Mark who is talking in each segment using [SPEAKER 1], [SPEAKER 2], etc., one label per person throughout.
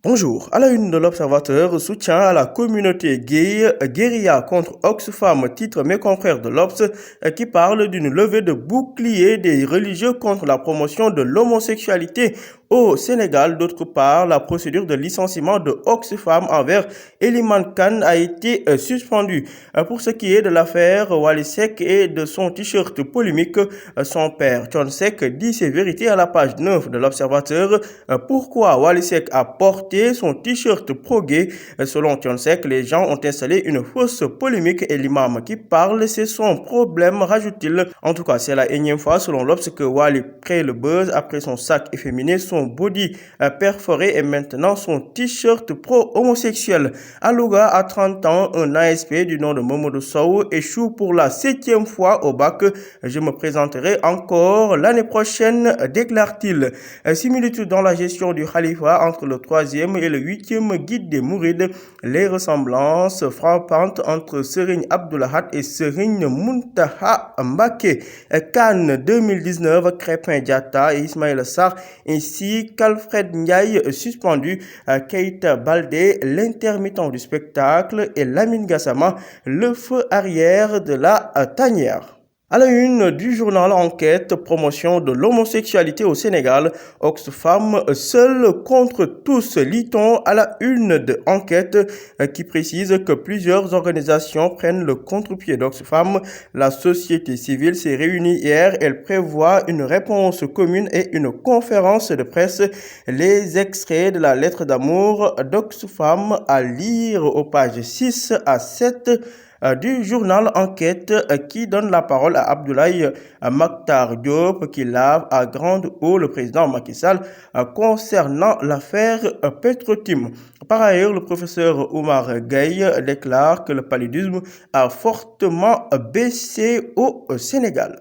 [SPEAKER 1] Bonjour. À la une de l'Observateur, soutien à la communauté gay, guérilla contre Oxfam, titre mes confrères de l'Obs, qui parle d'une levée de bouclier des religieux contre la promotion de l'homosexualité au Sénégal. D'autre part, la procédure de licenciement de Oxfam envers Eliman Khan a été suspendue. Pour ce qui est de l'affaire Wally Seck et de son t-shirt polémique, son père, Thione Seck, dit ses vérités à la page 9 de l'Observateur. Pourquoi Wally Seck a porté son t-shirt pro-gay? Selon Thione Seck, les gens ont installé une fausse polémique et l'imam qui parle, c'est son problème, rajoute-t-il. En tout cas, c'est la énième fois, selon l'Obs, que Wally crée le buzz après son sac efféminé, son body perforé et maintenant son t-shirt pro-homosexuel. À Louga, à 30 ans, un ASP du nom de Momodou Sow échoue pour la 7e fois au bac. Je me présenterai encore l'année prochaine, déclare-t-il. Similitude dans la gestion du Khalifa entre le 3e et le 8e guide des Mourides. Les ressemblances frappantes entre Serigne Abdoulahat et Serigne Muntaha Mbaké. Cannes 2019, Crépin Diatta et Ismaïla Sarr ainsi qu'Alfred Ndiaye suspendu. Keita Baldé, l'intermittent du spectacle, et Lamine Gassama, le feu arrière de la tanière. À la une du journal Enquête, promotion de l'homosexualité au Sénégal, Oxfam seul contre tous, lit-on à la une de Enquête qui précise que plusieurs organisations prennent le contre-pied d'Oxfam. La société civile s'est réunie hier, elle prévoit une réponse commune et une conférence de presse. Les extraits de la lettre d'amour d'Oxfam à lire aux pages 6 à 7 du journal Enquête qui donne la parole à Abdoulaye Makhtar Diop qui lave à grande eau le président Macky Sall concernant l'affaire Petrotim. Par ailleurs, le professeur Oumar Gueye déclare que le paludisme a fortement baissé au Sénégal.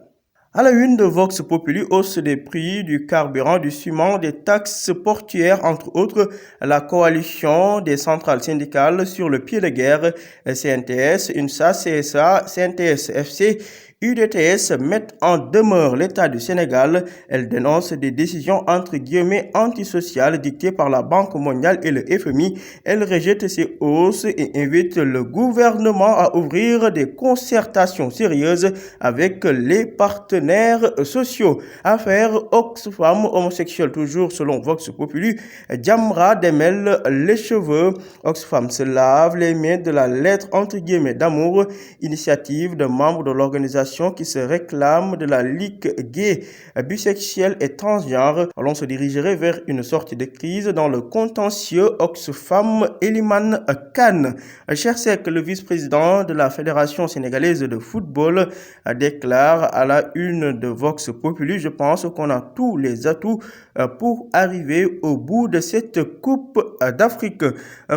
[SPEAKER 1] À la une de Vox Populi, hausse des prix du carburant, du ciment, des taxes portuaires, entre autres, la coalition des centrales syndicales sur le pied de guerre, CNTS, UNSA, CSA, CNTS, FC, UDTS mettent en demeure l'État du Sénégal. Elle dénonce des décisions entre guillemets antisociales dictées par la Banque mondiale et le FMI. Elle rejette ces hausses et invite le gouvernement à ouvrir des concertations sérieuses avec les partenaires sociaux. Affaire Oxfam homosexuelle toujours selon Vox Populi. Jamra démêle les cheveux. Oxfam se lave les mains de la lettre entre guillemets d'amour. Initiative de membres de l'organisation qui se réclame de la ligue gay, bisexuelle et transgenre. L'on se dirigerait vers une sortie de crise dans le contentieux Oxfam Eliman Khan. Cheikh Seck, le vice-président de la Fédération sénégalaise de football, déclare à la une de Vox Populi: je pense qu'on a tous les atouts pour arriver au bout de cette Coupe d'Afrique.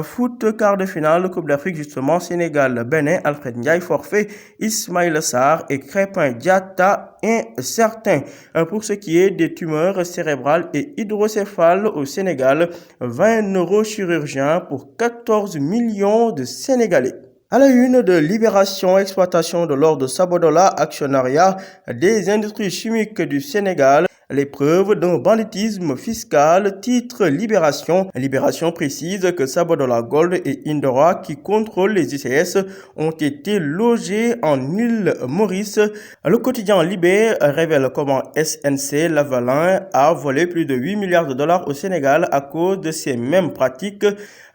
[SPEAKER 1] Foot, quart de finale, Coupe d'Afrique justement, Sénégal-Bénin, Alfred Ndiaye forfait, Ismaïla Sarr et Crépin Diatta incertains. Pour ce qui est des tumeurs cérébrales et hydrocéphales au Sénégal, 20 neurochirurgiens pour 14 millions de Sénégalais. À la une de Libération, exploitation de l'or de Sabodala, actionnariat des industries chimiques du Sénégal. Les preuves d'un banditisme fiscal, titre Libération. Libération précise que Sabodala Gold et Indora, qui contrôlent les ICS, ont été logés en île Maurice. Le quotidien Libé révèle comment SNC Lavalin a volé plus de 8 milliards de dollars au Sénégal à cause de ces mêmes pratiques.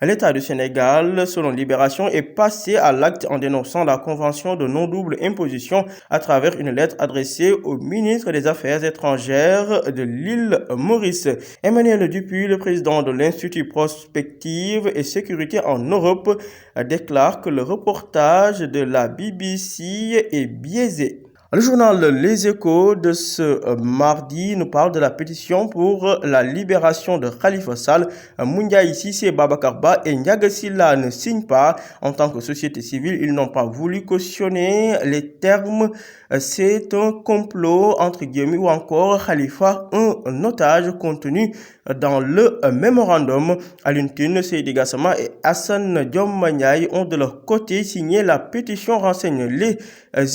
[SPEAKER 1] L'État du Sénégal, selon Libération, est passé à l'acte en dénonçant la convention de non-double imposition à travers une lettre adressée au ministre des Affaires étrangères de l'île Maurice. Emmanuel Dupuy, le président de l'Institut Prospective et Sécurité en Europe, déclare que le reportage de la BBC est biaisé. Le journal Les Échos de ce mardi nous parle de la pétition pour la libération de Khalifa Sall. Moundiaye Cissé, Babacar Ba et Ndiaga Sylla ne signent pas. En tant que société civile, ils n'ont pas voulu cautionner les termes. C'est un complot, entre guillemets, ou encore Khalifa, un otage contenu dans le mémorandum. Alioune Tine, Seydi Gassama et Hassan Diom Ndiaye ont de leur côté signé la pétition, renseigne Les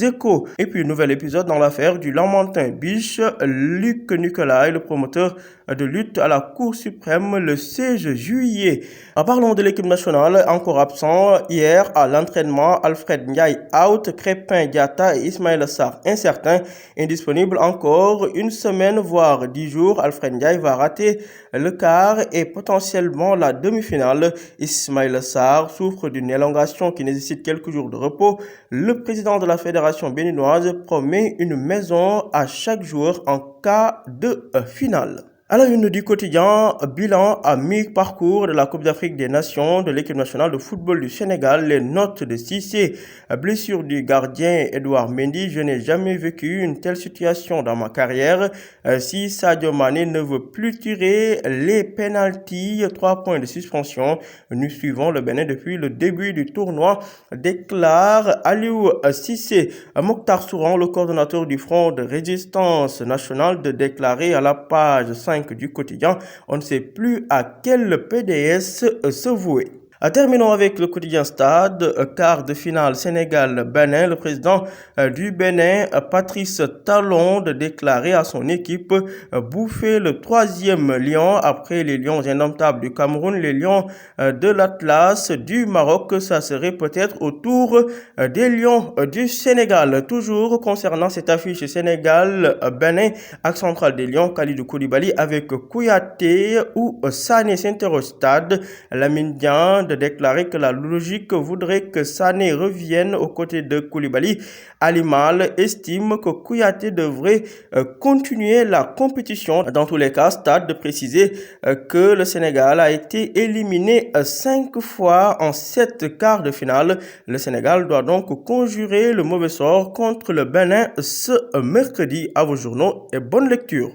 [SPEAKER 1] Échos. Et puis, nouvel épisode dans l'affaire du Lamentin Biche. Luc Nicolai, le promoteur de lutte à la Cour suprême le 16 juillet. En parlant de l'équipe nationale, encore absent hier à l'entraînement, Alfred Ndiaye out, Crépin Diatta et Ismaïla Sarr incertains, indisponibles encore une semaine voire 10 jours. Alfred Ndiaye va rater le quart et potentiellement la demi-finale. Ismaïla Sarr souffre d'une élongation qui nécessite quelques jours de repos. Le président de la fédération béninoise promet une maison à chaque joueur en cas de finale. À la une du quotidien, bilan à mi-parcours de la Coupe d'Afrique des Nations de l'équipe nationale de football du Sénégal, les notes de Cissé, blessure du gardien Edouard Mendy. Je n'ai jamais vécu une telle situation dans ma carrière. Si Sadio Mané ne veut plus tirer les pénaltys, 3 points de suspension. Nous suivons le Bénin depuis le début du tournoi, déclare Aliou Cissé. Mokhtar Souran, le coordonnateur du Front de résistance nationale, de déclarer à la page 5 du quotidien, on ne sait plus à quel PDS se vouer. Terminons avec le quotidien Stade, quart de finale Sénégal-Bénin. Le président du Bénin, Patrice Talon, de déclarer à son équipe bouffer le 3e lion après les Lions indomptables du Cameroun, les Lions de l'Atlas du Maroc. Ça serait peut-être au tour des Lions du Sénégal. Toujours concernant cette affiche Sénégal-Bénin, axe central des Lions, Kalidou Koulibaly avec Kouyaté ou Sané s'interroge Stade. Lamine Dian de déclarer que la logique voudrait que Sané revienne aux côtés de Koulibaly. Ali Mal estime que Kouyaté devrait continuer la compétition. Dans tous les cas, Stade de préciser que le Sénégal a été éliminé 5 fois en 7 quarts de finale. Le Sénégal doit donc conjurer le mauvais sort contre le Bénin ce mercredi. À vos journaux et bonne lecture.